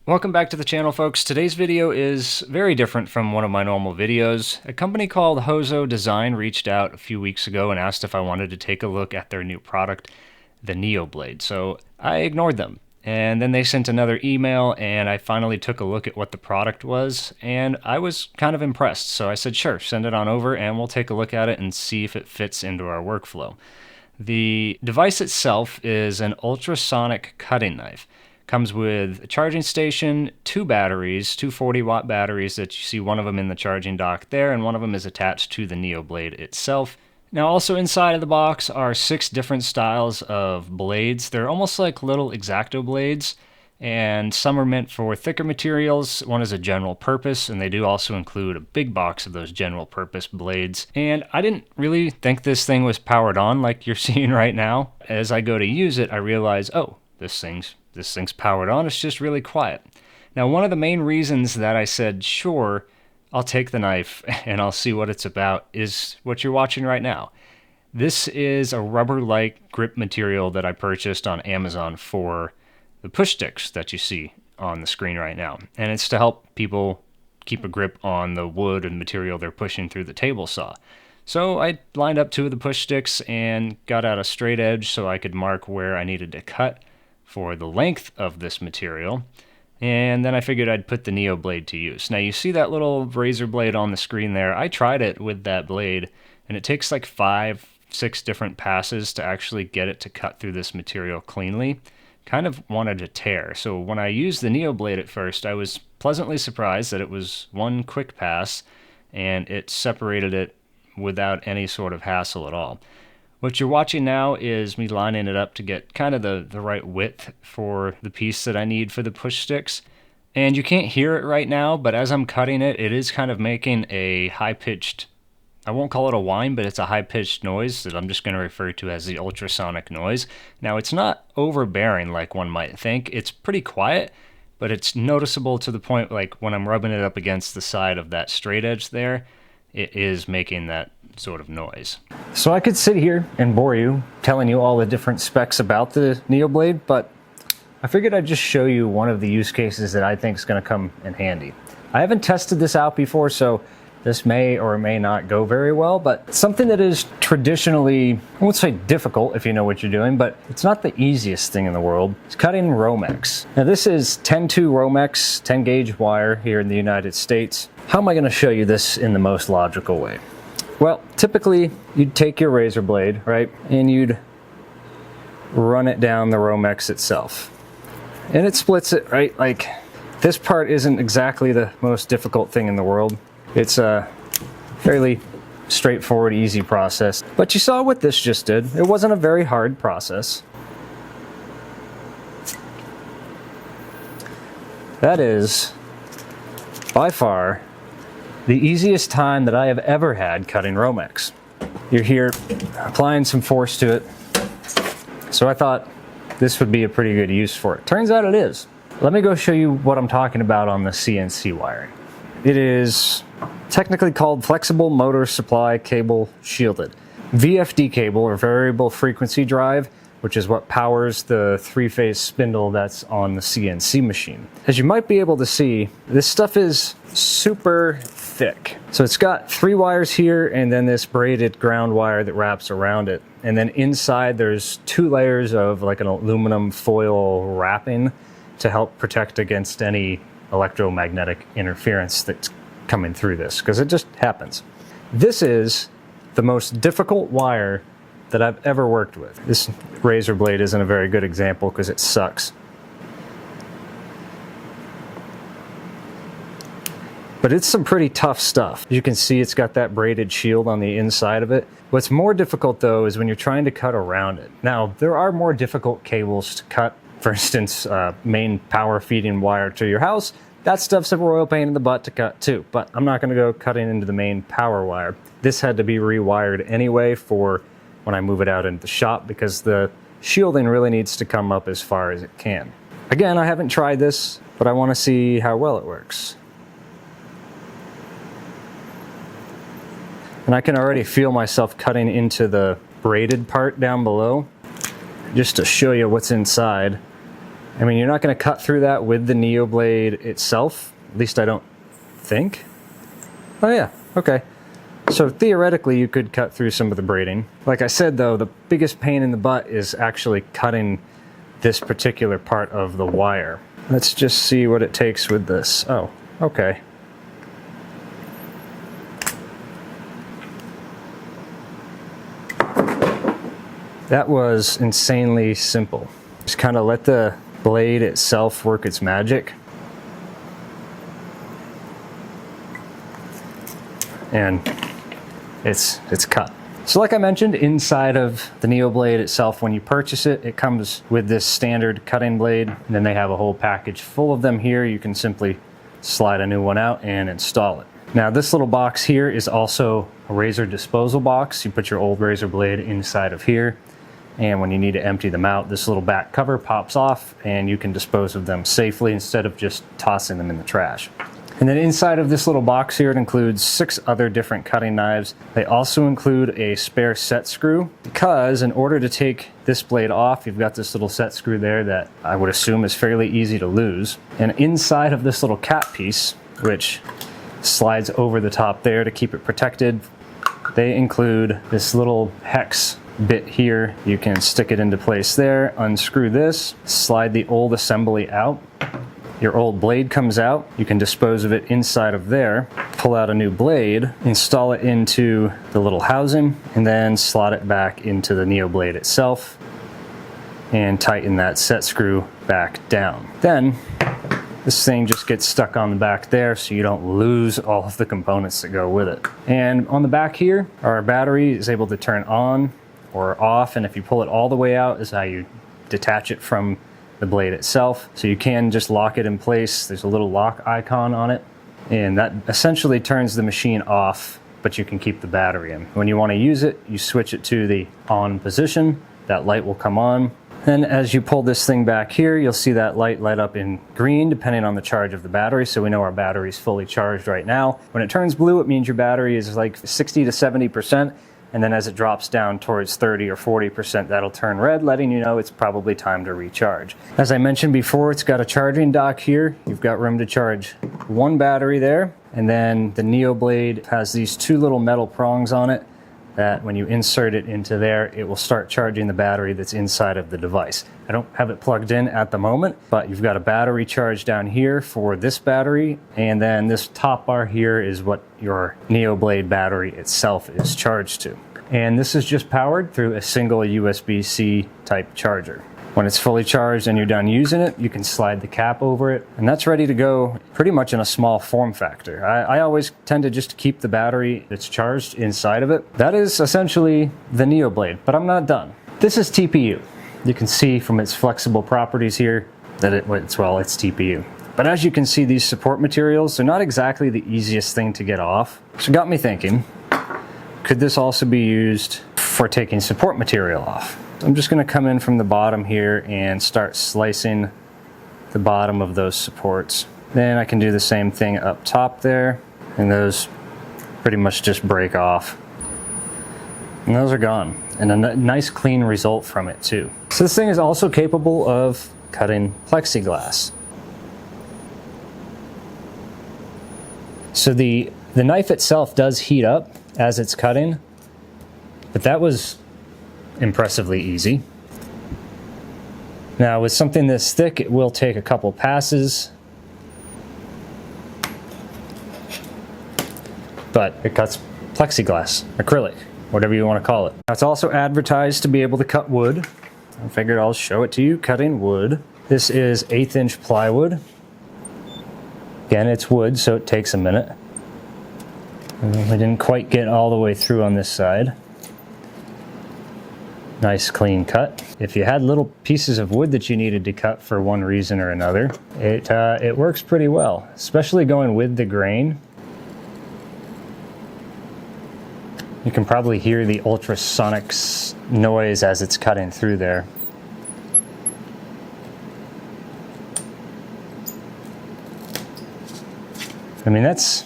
Welcome back to the channel, folks. Today's video is very different from one of my normal videos. A company called Hozo Design reached out a few weeks ago and asked if I wanted to take a look at their new product, the NeoBlade. So I ignored them. And then they sent another email and I finally took a look at what the product was and I was kind of impressed. So I said, sure, send it on over and we'll take a look at it and see if it fits into our workflow. The device itself is an ultrasonic cutting knife. Comes with a charging station, two batteries, two 40-watt batteries that you see one of them in the charging dock there, and one of them is attached to the NeoBlade itself. Now also inside of the box are 6 different styles of blades. They're almost like little X-Acto blades, and some are meant for thicker materials. One is a general purpose, and they do also include a big box of those general purpose blades. And I didn't really think this thing was powered on like you're seeing right now. As I go to use it, I realize, oh, this thing's powered on. It's just really quiet. Now, one of the main reasons that I said, sure, I'll take the knife and I'll see what it's about is what you're watching right now. This is a rubber-like grip material that I purchased on Amazon for the push sticks that you see on the screen right now. And it's to help people keep a grip on the wood and material they're pushing through the table saw. So I lined up 2 of the push sticks and got out a straight edge so I could mark where I needed to cut for the length of this material, and then I figured I'd put the NeoBlade to use. Now you see that little razor blade on the screen there. I tried it with that blade, and it takes like 5-6 different passes to actually get it to cut through this material cleanly. Kind of wanted to tear. So when I used the NeoBlade at first, I was pleasantly surprised that it was one quick pass, and it separated it without any sort of hassle at all. What you're watching now is me lining it up to get kind of the right width for the piece that I need for the push sticks. And you can't hear it right now, but as I'm cutting it, it is kind of making a high-pitched, I won't call it a whine, but it's a high-pitched noise that I'm just going to refer to as the ultrasonic noise. Now, it's not overbearing like one might think. It's pretty quiet, but it's noticeable to the point like when I'm rubbing it up against the side of that straight edge there, it is making that sort of noise. So I could sit here and bore you telling you all the different specs about the NeoBlade, but I figured I'd just show you one of the use cases that I think is going to come in handy. I haven't tested this out before, so this may or may not go very well, but something that is traditionally, I won't say difficult if you know what you're doing, but it's not the easiest thing in the world. It's cutting Romex. Now this is 10-2 Romex, 10 gauge wire here in the United States. How am I going to show you this in the most logical way? Well, typically you'd take your razor blade, right, and you'd run it down the Romex itself. And it splits it, right? Like, this part isn't exactly the most difficult thing in the world. It's a fairly straightforward, easy process. But you saw what this just did. It wasn't a very hard process. That is, by far, the easiest time that I have ever had cutting Romex. You're here applying some force to it. So I thought this would be a pretty good use for it. Turns out it is. Let me go show you what I'm talking about on the CNC wiring. It is technically called Flexible Motor Supply Cable Shielded. VFD cable, or variable frequency drive, which is what powers the 3-phase spindle that's on the CNC machine. As you might be able to see, this stuff is super thick. So it's got 3 wires here and then this braided ground wire that wraps around it. And then inside there's 2 layers of like an aluminum foil wrapping to help protect against any electromagnetic interference that's coming through this, because it just happens. This is the most difficult wire that I've ever worked with. This razor blade isn't a very good example because it sucks. But it's some pretty tough stuff. You can see it's got that braided shield on the inside of it. What's more difficult though is when you're trying to cut around it. Now, there are more difficult cables to cut. For instance, main power feeding wire to your house. That stuff's a royal pain in the butt to cut too, but I'm not gonna go cutting into the main power wire. This had to be rewired anyway for when I move it out into the shop because the shielding really needs to come up as far as it can. Again, I haven't tried this, but I wanna see how well it works. And I can already feel myself cutting into the braided part down below. Just to show you what's inside. I mean, you're not going to cut through that with the NeoBlade itself. At least I don't think. Oh yeah, okay. So theoretically you could cut through some of the braiding. Like I said though, the biggest pain in the butt is actually cutting this particular part of the wire. Let's just see what it takes with this. Oh, okay. That was insanely simple. Just kind of let the blade itself work its magic. And it's cut. So like I mentioned, inside of the NeoBlade itself, when you purchase it, it comes with this standard cutting blade, and then they have a whole package full of them here. You can simply slide a new one out and install it. Now this little box here is also a razor disposal box. You put your old razor blade inside of here, and when you need to empty them out, this little back cover pops off and you can dispose of them safely instead of just tossing them in the trash. And then inside of this little box here, it includes 6 other different cutting knives. They also include a spare set screw, because in order to take this blade off, you've got this little set screw there that I would assume is fairly easy to lose. And inside of this little cap piece, which slides over the top there to keep it protected, they include this little hex bit here. You can stick it into place there, unscrew this, slide the old assembly out. Your old blade comes out, you can dispose of it inside of there, pull out a new blade, install it into the little housing, and then slot it back into the NeoBlade itself and tighten that set screw back down. Then this thing just gets stuck on the back there so you don't lose all of the components that go with it. And on the back here, our battery is able to turn on or off, and if you pull it all the way out is how you detach it from the blade itself. So you can just lock it in place. There's a little lock icon on it, and that essentially turns the machine off, but you can keep the battery in. When you want to use it, you switch it to the on position. That light will come on. Then as you pull this thing back here, you'll see that light light up in green depending on the charge of the battery. So we know our battery is fully charged right now. When it turns blue, it means your battery is like 60 to 70%. And then as it drops down towards 30 or 40%, that'll turn red, letting you know it's probably time to recharge. As I mentioned before, it's got a charging dock here. You've got room to charge one battery there. And then the NeoBlade has these 2 little metal prongs on it that when you insert it into there, it will start charging the battery that's inside of the device. I don't have it plugged in at the moment, but you've got a battery charge down here for this battery, and then this top bar here is what your NeoBlade battery itself is charged to. And this is just powered through a single USB-C type charger. When it's fully charged and you're done using it, you can slide the cap over it, and that's ready to go pretty much in a small form factor. I always tend to just keep the battery that's charged inside of it. That is essentially the NeoBlade, but I'm not done. This is TPU. You can see from its flexible properties here that it's TPU. But as you can see, these support materials, they're not exactly the easiest thing to get off. So it got me thinking, could this also be used for taking support material off? I'm just going to come in from the bottom here and start slicing the bottom of those supports. Then I can do the same thing up top there, and those pretty much just break off. And those are gone, and a nice clean result from it too. So this thing is also capable of cutting plexiglass. So the knife itself does heat up as it's cutting, but that was impressively easy. Now with something this thick, it will take a couple passes, but it cuts plexiglass, acrylic, whatever you want to call it. Now it's also advertised to be able to cut wood. I figured I'll show it to you, cutting wood. This is 1/8 inch plywood. Again, it's wood, so it takes a minute. And we didn't quite get all the way through on this side. Nice clean cut. If you had little pieces of wood that you needed to cut for one reason or another, it works pretty well, especially going with the grain. You can probably hear the ultrasonic noise as it's cutting through there. I mean, that's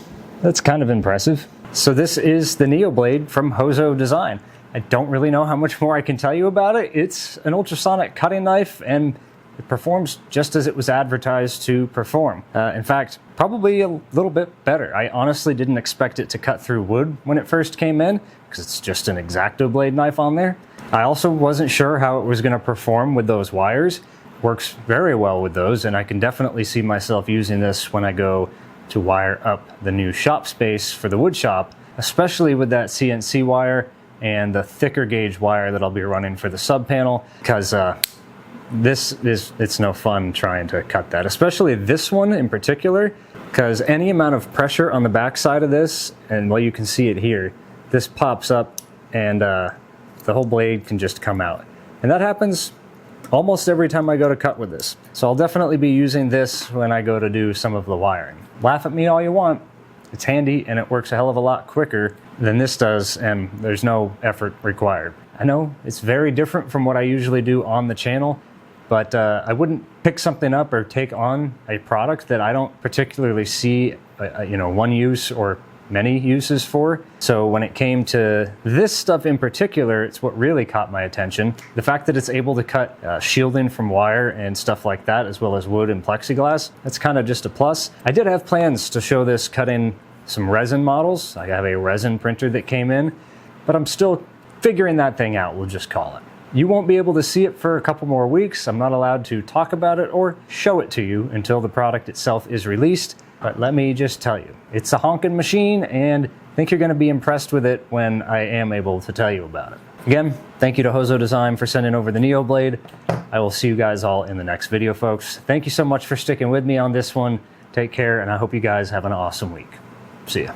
kind of impressive. So this is the NeoBlade from Hozo Design. I don't really know how much more I can tell you about it. It's an ultrasonic cutting knife, and it performs just as it was advertised to perform. In fact, probably a little bit better. I honestly didn't expect it to cut through wood when it first came in, because it's just an X-Acto blade knife on there. I also wasn't sure how it was going to perform with those wires. Works very well with those, and I can definitely see myself using this when I go to wire up the new shop space for the wood shop, especially with that CNC wire and the thicker gauge wire that I'll be running for the sub panel, because it's no fun trying to cut that, especially this one in particular, because any amount of pressure on the back side of this, and well, you can see it here, this pops up and the whole blade can just come out. And that happens almost every time I go to cut with this. So I'll definitely be using this when I go to do some of the wiring. Laugh at me all you want. It's handy and it works a hell of a lot quicker than this does, and there's no effort required. I know it's very different from what I usually do on the channel, but I wouldn't pick something up or take on a product that I don't particularly see one use or many uses for. So when it came to this stuff in particular, it's what really caught my attention. The fact that it's able to cut shielding from wire and stuff like that, as well as wood and plexiglass, that's kind of just a plus. I did have plans to show this cutting some resin models. I have a resin printer that came in, but I'm still figuring that thing out, we'll just call it. You won't be able to see it for a couple more weeks. I'm not allowed to talk about it or show it to you until the product itself is released. But let me just tell you, it's a honking machine, and I think you're going to be impressed with it when I am able to tell you about it. Again, thank you to Hozo Design for sending over the NeoBlade. I will see you guys all in the next video, folks. Thank you so much for sticking with me on this one. Take care, and I hope you guys have an awesome week. See ya.